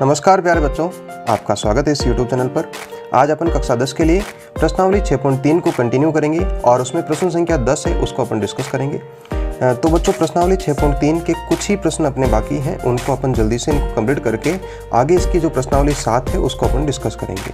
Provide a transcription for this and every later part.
नमस्कार प्यारे बच्चों, आपका स्वागत है इस YouTube चैनल पर। आज अपन कक्षा 10 के लिए प्रश्नावली 6.3 को कंटिन्यू करेंगे और उसमें प्रश्न संख्या 10 है उसको अपन डिस्कस करेंगे। तो बच्चों प्रश्नावली 6.3 के कुछ ही प्रश्न अपने बाकी हैं, उनको अपन जल्दी से इनको कंप्लीट करके आगे इसकी जो प्रश्नावली 7 है उसको अपन डिस्कस करेंगे।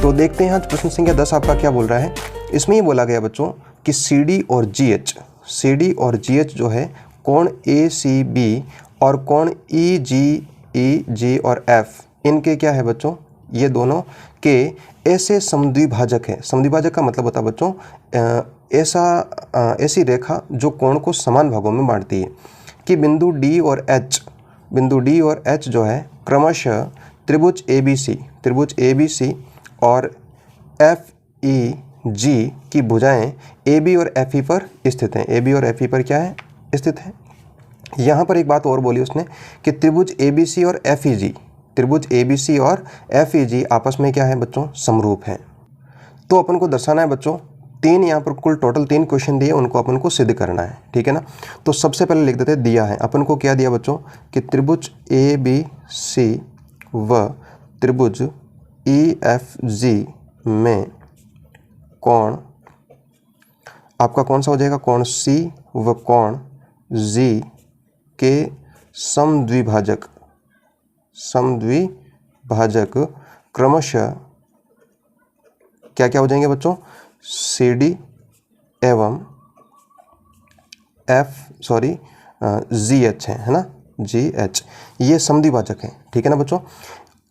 तो देखते हैं आज प्रश्न संख्या 10 आपका क्या बोल रहा है। इसमें ये बोला गया बच्चों कि CD और GH जो है कोण ACB और कोण EG और F इनके क्या है बच्चों, ये दोनों के ऐसे समद्विभाजक है। समद्विभाजक का मतलब होता है बच्चों ऐसी रेखा जो कोण को समान भागों में बांटती है कि बिंदु D और H जो है क्रमशः त्रिभुज ABC और FEG की भुजाएं AB और FE पर स्थित हैं। AB और FE पर क्या है, स्थित है। यहाँ पर एक बात और बोली उसने कि त्रिभुज ABC और FEG आपस में क्या है बच्चों, समरूप हैं। तो अपन को दर्शाना है बच्चों तीन, यहाँ पर कुल टोटल 3 क्वेश्चन दिए, उनको अपन को सिद्ध करना है, ठीक है ना। तो सबसे पहले लिख देते दिया है अपन को, क्या दिया बच्चों कि त्रिभुज ABC व त्रिभुज EFG में कोण आपका कौन सा हो जाएगा, कोण C व कोण G के समद्विभाजक क्रमशः क्या क्या हो जाएंगे बच्चों, CD एवं GH है ना, GH ये समद्विभाजक हैं, ठीक है ना बच्चों।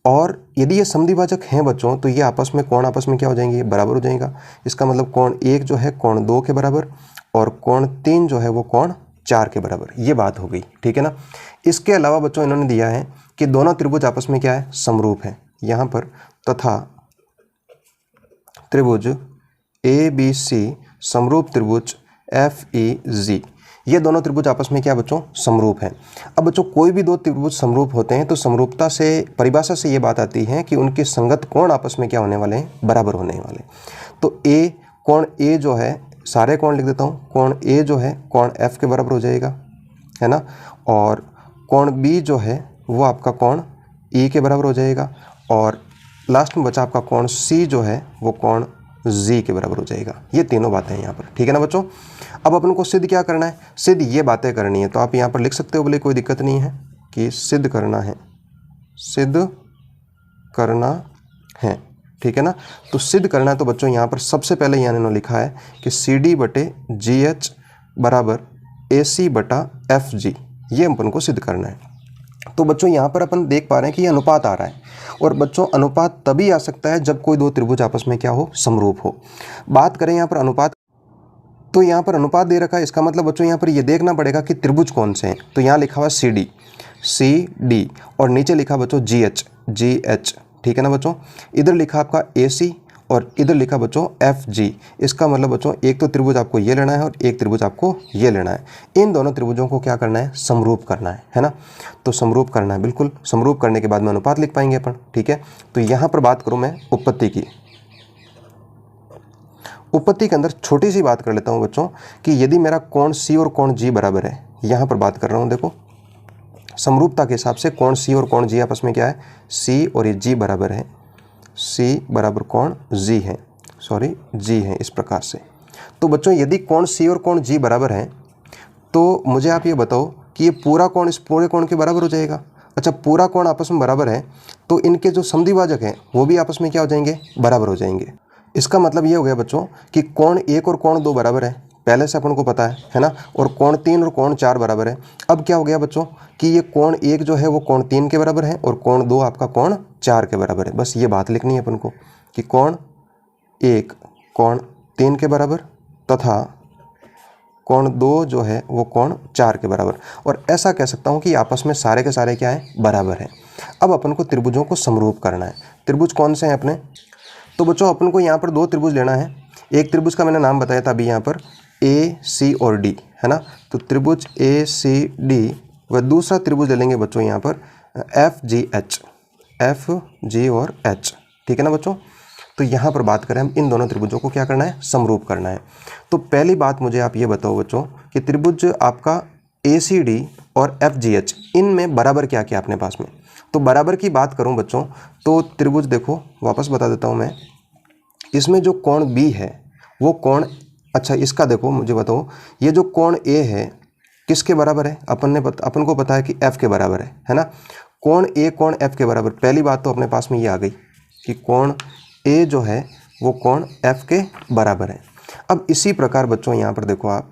और यदि ये समद्विभाजक हैं बच्चों तो ये आपस में क्या हो जाएंगे, बराबर हो जाएगा। इसका मतलब कोण 1 जो है कोण 2 के बराबर और कोण 3 जो है वो कोण 4 के बराबर, ये बात हो गई, ठीक है ना। इसके अलावा बच्चों इन्होंने दिया है कि दोनों त्रिभुज आपस में क्या है, समरूप है यहाँ पर, तथा त्रिभुज ABC समरूप त्रिभुज FEG, ये दोनों त्रिभुज आपस में क्या बच्चों, समरूप हैं। अब बच्चों कोई भी दो त्रिभुज समरूप होते हैं तो समरूपता से, परिभाषा से ये बात आती है कि उनके संगत कोण आपस में क्या होने वाले हैं, बराबर होने वाले। तो कोण A जो है, सारे कोण लिख देता हूँ, कोण A जो है कोण F के बराबर हो जाएगा, है ना। और कोण B जो है वो आपका कोण E के बराबर हो जाएगा और लास्ट में बचा आपका कोण C जो है वो कोण G के बराबर हो जाएगा। ये तीनों बातें हैं यहाँ पर, ठीक है ना बच्चों। अब अपन को सिद्ध क्या करना है, सिद्ध ये बातें करनी है। तो आप यहाँ पर लिख सकते हो, बोले कोई दिक्कत नहीं है कि सिद्ध करना है, ठीक है ना। तो सिद्ध करना है तो बच्चों यहाँ पर सबसे पहले यहाँ इन्होंने लिखा है कि CD/GH बराबर AC/FG, ये अपन को सिद्ध करना है। तो बच्चों यहाँ पर अपन देख पा रहे हैं कि ये अनुपात आ रहा है, और बच्चों अनुपात तभी आ सकता है जब कोई दो त्रिभुज आपस में क्या हो, समरूप हो। बात करें यहाँ पर अनुपात, तो यहाँ पर अनुपात दे रखा है, इसका मतलब बच्चों यहाँ पर ये देखना पड़ेगा कि त्रिभुज कौन से हैं। तो यहाँ लिखा हुआ CD और नीचे लिखा बच्चों GH, ठीक है ना बच्चों। इधर लिखा आपका AC और इधर लिखा बच्चों FG। इसका मतलब बच्चों एक तो त्रिभुज आपको ये लेना है और एक त्रिभुज आपको ये लेना है। इन दोनों त्रिभुजों को क्या करना है, समरूप करना है ना। तो समरूप करना है, बिल्कुल समरूप करने के बाद में अनुपात लिख पाएंगे अपन, ठीक है। तो यहाँ पर बात करूँ मैं उत्पत्ति की, उत्पत्ति के अंदर छोटी सी बात कर लेता हूँ बच्चों कि यदि मेरा कोण C और कोण G बराबर है, यहाँ पर बात कर रहा हूँ, देखो समरूपता के हिसाब से कोण C और कोण G आपस में क्या है, C और ये G बराबर है, C बराबर कोण G है, G है, इस प्रकार से। तो बच्चों यदि कोण C और कोण G बराबर है तो मुझे आप ये बताओ कि ये पूरा कोण इस पूरे कोण के बराबर हो जाएगा। अच्छा, पूरा कोण आपस में बराबर है तो इनके जो समद्विभाजक हैं वो भी आपस में क्या हो जाएंगे, बराबर हो जाएंगे। इसका मतलब ये हो गया बच्चों कि कोण 1 और कोण 2 बराबर है, पहले से अपन को पता है ना। और कोण 3 और कोण 4 बराबर है। अब क्या हो गया बच्चों कि ये कोण 1 जो है वो कोण 3 के बराबर है और कोण 2 आपका कोण 4 के बराबर है। बस ये बात लिखनी है अपन को कि कोण 1 कोण 3 के बराबर तथा कोण 2 जो है वो कोण 4 के बराबर। और ऐसा कह सकता हूँ कि आपस में सारे के सारे क्या है, बराबर है। अब अपन को त्रिभुजों को समरूप करना है। त्रिभुज कौन से हैं अपने, तो बच्चों अपन को यहाँ पर 2 त्रिभुज लेना है। एक त्रिभुज का मैंने नाम बताया था अभी यहाँ पर, AC और D, है ना। तो त्रिभुज ACD व दूसरा त्रिभुज ले लेंगे बच्चों यहाँ पर FG और H, ठीक है ना बच्चों। तो यहाँ पर बात करें हम, इन दोनों त्रिभुजों को क्या करना है, समरूप करना है। तो पहली बात मुझे आप ये बताओ बच्चों कि त्रिभुज आपका ACD और FGH, इनमें बराबर क्या क्या अपने पास में, तो बराबर की बात करूं बच्चों तो त्रिभुज देखो वापस बता देता हूं मैं, इसमें जो कोण बी है वो कोण, अच्छा इसका देखो मुझे बताओ, ये जो कोण ए है किसके बराबर है? अपन को पता है कि एफ के बराबर है ना। कोण ए कोण एफ के बराबर, पहली बात तो अपने पास में ये आ गई कि कोण ए जो है वो कोण एफ के बराबर है। अब इसी प्रकार बच्चों यहाँ पर देखो आप,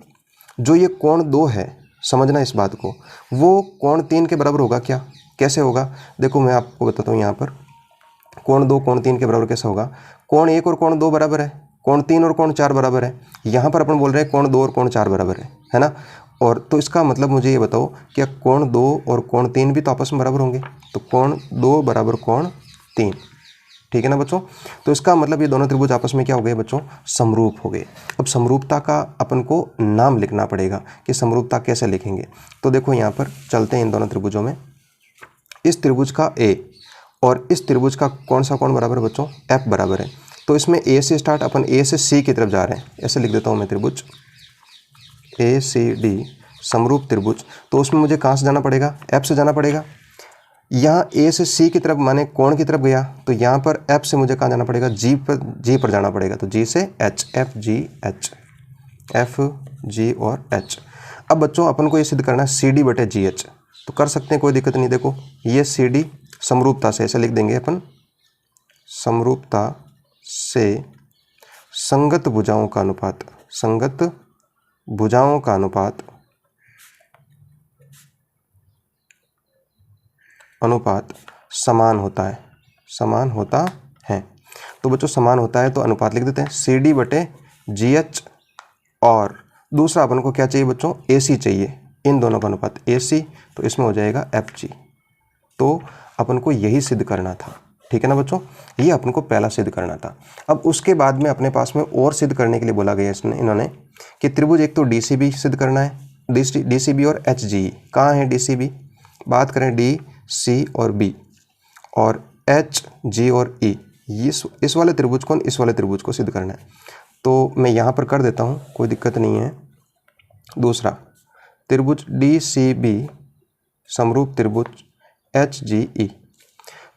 जो ये कोण 2 है, समझना इस बात को, वो कोण 3 के बराबर होगा क्या? कैसे होगा? देखो मैं आपको बताता हूँ यहाँ पर, कोण 2 कोण 3 के बराबर कैसे होगा? कोण 1 और कोण 2 बराबर है, कोण 3 और कोण 4 बराबर है। यहाँ पर अपन बोल रहे हैं कोण 2 और कोण 4 बराबर है ना। और तो इसका मतलब मुझे ये बताओ क्या कोण 2 और कोण 3 भी तो आपस में बराबर होंगे? तो कोण 2 बराबर कोण 3, ठीक है ना बच्चों। तो इसका मतलब ये दोनों त्रिभुज आपस में क्या हो गए बच्चों? समरूप हो गए। अब समरूपता का अपन को नाम लिखना पड़ेगा कि समरूपता कैसे लिखेंगे। तो देखो यहाँ पर चलते हैं इन दोनों त्रिभुजों में। इस त्रिभुज का ए और इस त्रिभुज का कौन सा कोण बराबर है बच्चों? एफ बराबर है। तो इसमें ए से स्टार्ट, अपन ए से सी की तरफ जा रहे हैं, ऐसे लिख देता हूँ मैं, त्रिभुज ए सी डी समरूप त्रिभुज। तो उसमें मुझे कहाँ से जाना पड़ेगा? एफ से जाना पड़ेगा। यहाँ ए से सी की तरफ माने कोण की तरफ गया, तो यहाँ पर एफ से मुझे कहाँ जाना पड़ेगा? जी पर जाना पड़ेगा। तो जी से H, F G H, F G और एच। अब बच्चों अपन को ये सिद्ध करना है सी डी बटे जी एच, तो कर सकते हैं, कोई दिक्कत नहीं। देखो ये सी डी समरूपता से, ऐसे लिख देंगे अपन, समरूपता से संगत भुजाओं का अनुपात, संगत भुजाओं का अनुपात समान होता है, समान होता है। तो बच्चों समान होता है तो अनुपात लिख देते हैं सी डी बटे जी एच। और दूसरा अपन को क्या चाहिए बच्चों? ए सी चाहिए, इन दोनों का अनुपात ए सी, तो इसमें हो जाएगा एफ जी। तो अपन को यही सिद्ध करना था, ठीक है ना बच्चों। ये अपन को पहला सिद्ध करना था। अब उसके बाद में अपने पास में और सिद्ध करने के लिए बोला गया इन्होंने कि त्रिभुज एक तो डी सी बी सिद्ध करना है, डी सी बी और एच जी। कहाँ है डी सी बी? बात करें डी सी और बी, और एच जी और ई, इस वाले त्रिभुज को इस वाले त्रिभुज को सिद्ध करना है। तो मैं यहाँ पर कर देता हूँ, कोई दिक्कत नहीं है। दूसरा त्रिभुज डी सी बी समरूप त्रिभुज एच जी ई,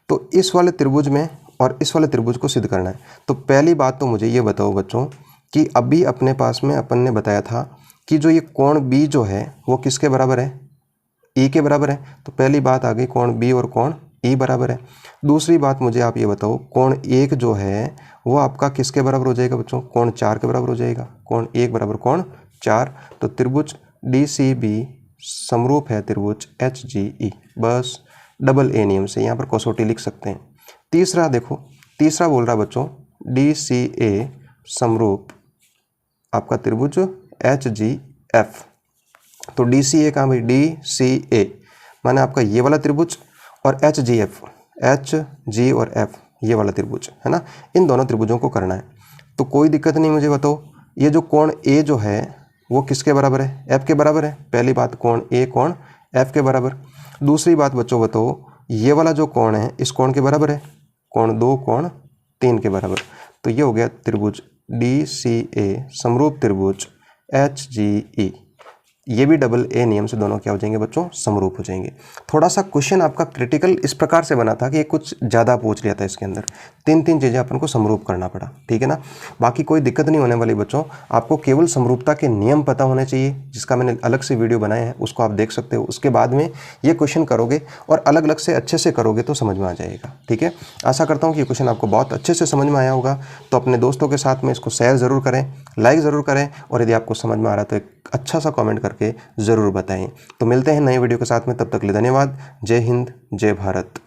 तो इस वाले त्रिभुज में और इस वाले त्रिभुज को सिद्ध करना है। तो पहली बात तो मुझे ये बताओ बच्चों कि अभी अपने पास में अपन ने बताया था कि जो ये कोण बी जो है वो किसके बराबर है? ई के बराबर है। तो पहली बात आ गई, कोण बी और कोण ई बराबर है। दूसरी बात मुझे आप ये बताओ, कोण 1 जो है वो आपका किसके बराबर हो जाएगा बच्चों? कोण 4 के बराबर हो जाएगा। कोण 1 बराबर कोण 4। तो त्रिभुज डी सी बी समरूप है त्रिभुज एच जी ई। बस डबल ए नियम से यहाँ पर कसौटी लिख सकते हैं। तीसरा देखो, तीसरा बोल रहा बच्चों डी सी ए समरूप आपका त्रिभुज एच जी एफ। तो डी सी ए कहाँ भाई? डी सी ए माने आपका ये वाला त्रिभुज, और H G F, H G और एफ ये वाला त्रिभुज है ना। इन दोनों त्रिभुजों को करना है। तो कोई दिक्कत नहीं। मुझे बताओ ये जो कोण ए जो है वो किसके बराबर है? एफ के बराबर है। पहली बात, कोण ए कोण एफ के बराबर। दूसरी बात बच्चों बताओ, ये वाला जो कोण है इस कोण के बराबर है? कोण 2 कोण 3 के बराबर। तो ये हो गया त्रिभुज डी सी ए समरूप त्रिभुज एच जी ई। ये भी डबल ए नियम से दोनों क्या हो जाएंगे बच्चों? समरूप हो जाएंगे। थोड़ा सा क्वेश्चन आपका क्रिटिकल इस प्रकार से बना था कि कुछ ज़्यादा पूछ लिया था इसके अंदर, तीन चीज़ें अपन को समरूप करना पड़ा, ठीक है ना। बाकी कोई दिक्कत नहीं होने वाली बच्चों। आपको केवल समरूपता के नियम पता होने चाहिए, जिसका मैंने अलग से वीडियो बनाया है, उसको आप देख सकते हो। उसके बाद में ये क्वेश्चन करोगे और अलग अलग से अच्छे से करोगे तो समझ में आ जाएगा, ठीक है। आशा करता हूँ कि ये क्वेश्चन आपको बहुत अच्छे से समझ में आया होगा। तो अपने दोस्तों के साथ में इसको शेयर ज़रूर करें, लाइक ज़रूर करें, और यदि आपको समझ में आ रहा है तो एक अच्छा सा कमेंट करके ज़रूर बताएं। तो मिलते हैं नए वीडियो के साथ में, तब तक के लिए धन्यवाद। जय हिंद, जय भारत।